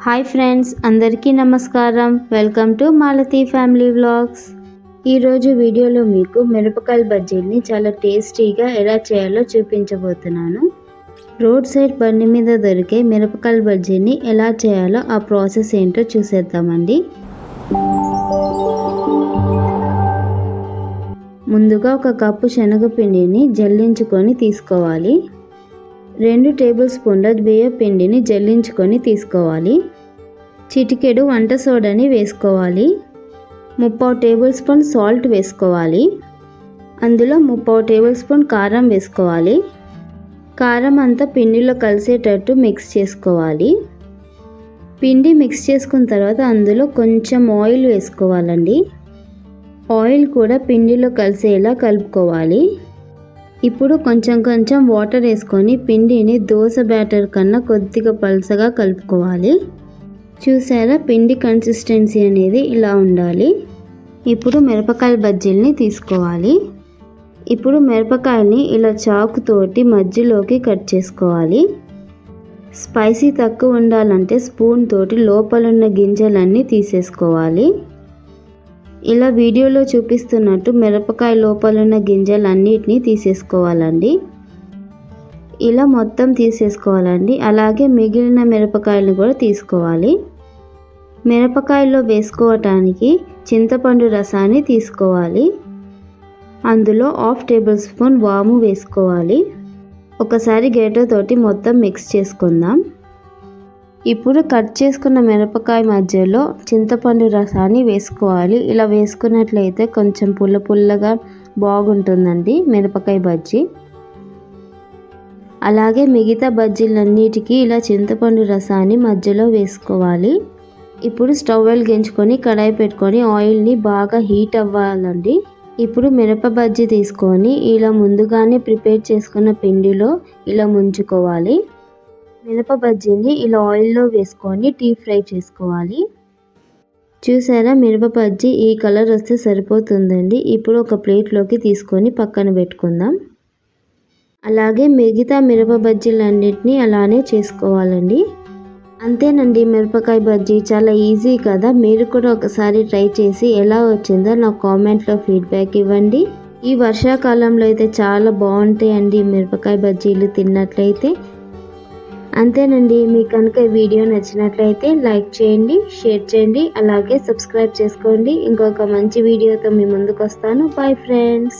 Hi friends, అందరికీ నమస్కారం. Welcome to Malathi family vlogs. ఈరోజు వీడియోలో మీకు మిరపకాయల బజ్జీల్ని చాలా టేస్టీగా ఎలా చేయాలో చూపించబోతున్నాను. రోడ్ సైడ్ బండి మీద దొరికే మిరపకాయల బజ్జీని ఎలా చేయాలో ఆ ప్రాసెస్ ఏంటో చూసేద్దామండి. ముందుగా ఒక కప్పు శనగపిండిని జల్లించుకొని తీసుకోవాలి. 2 టేబుల్ స్పూన్ల బియ్యం పిండిని జల్లించుకొని తీసుకోవాలి. చిటికెడు వంట సోడాని వేసుకోవాలి. 3/4 టేబుల్ స్పూన్ సాల్ట్ వేసుకోవాలి. అందులో 3/4 టేబుల్ స్పూన్ కారం వేసుకోవాలి. కారం అంతా పిండిలో కలిసేటట్టు మిక్స్ చేసుకోవాలి. పిండి మిక్స్ చేసుకున్న తర్వాత అందులో కొంచెం ఆయిల్ వేసుకోవాలండి. ఆయిల్ కూడా పిండిలో కలిసేలా కలుపుకోవాలి. ఇప్పుడు కొంచెం వాటర్ వేసుకొని పిండిని దోశ బ్యాటర్ కన్నా కొద్దిగా పల్చగా కలుపుకోవాలి. చూసారా, పిండి కన్సిస్టెన్సీ అనేది ఇలా ఉండాలి. ఇప్పుడు మిరపకాయల బజ్జీల్ని తీసుకోవాలి. ఇప్పుడు మిరపకాయల్ని ఇలా చాకుతోటి మధ్యలోకి కట్ చేసుకోవాలి. స్పైసీ తక్కువ ఉండాలంటే స్పూన్ తోటి లోపలున్న గింజలన్నీ తీసేసుకోవాలి. ఇలా వీడియోలో చూపిస్తున్నట్టు మిరపకాయ లోపలున్న గింజలన్నిటినీ తీసేసుకోవాలండి. ఇలా మొత్తం తీసేసుకోవాలండి. అలాగే మిగిలిన మిరపకాయలను కూడా తీసుకోవాలి. మిరపకాయల్లో వేసుకోవటానికి చింతపండు రసాన్ని తీసుకోవాలి. అందులో 1/2 టేబుల్ స్పూన్ వాము వేసుకోవాలి. ఒకసారి గరిటెతోటి మొత్తం మిక్స్ చేసుకుందాం. ఇప్పుడు కట్ చేసుకున్న మిరపకాయ మధ్యలో చింతపండు రసాన్ని వేసుకోవాలి. ఇలా వేసుకున్నట్లయితే కొంచెం పుల్లగా బాగుంటుందండి మిరపకాయ బజ్జీ. అలాగే మిగతా బజ్జీలన్నిటికీ ఇలా చింతపండు రసాన్ని మధ్యలో వేసుకోవాలి. ఇప్పుడు స్టవ్ వెలిగించుకొని కడాయి పెట్టుకొని ఆయిల్ని బాగా హీట్ అవ్వాలండి. ఇప్పుడు మిరప బజ్జీ తీసుకొని ఇలా ముందుగానే ప్రిపేర్ చేసుకున్న పిండిలో ఇలా ముంచుకోవాలి. మిరప బజ్జీని ఇలా ఆయిల్లో వేసుకొని డీప్ ఫ్రై చేసుకోవాలి. చూసారా, మిరప బజ్జీ ఈ కలర్ వస్తే సరిపోతుందండి. ఇప్పుడు ఒక ప్లేట్లోకి తీసుకొని పక్కన పెట్టుకుందాం. అలాగే మిగతా మిరప బజ్జీలన్నిటినీ అలానే చేసుకోవాలండి. అంతేనండి, మిరపకాయ బజ్జీ చాలా ఈజీ కదా. మీరు కూడా ఒకసారి ట్రై చేసి ఎలా వచ్చిందో నా కామెంట్లో ఫీడ్బ్యాక్ ఇవ్వండి. ఈ వర్షాకాలంలో అయితే చాలా బాగుంటాయండి మిరపకాయ బజ్జీలు తిన్నట్లయితే. అంతేనండి, మీకు కనుక ఈ వీడియో నచ్చినట్లయితే లైక్ చేయండి, షేర్ చేయండి, అలాగే సబ్స్క్రైబ్ చేసుకోండి. ఇంకొక మంచి వీడియోతో మీ ముందుకు వస్తాను. Bye friends.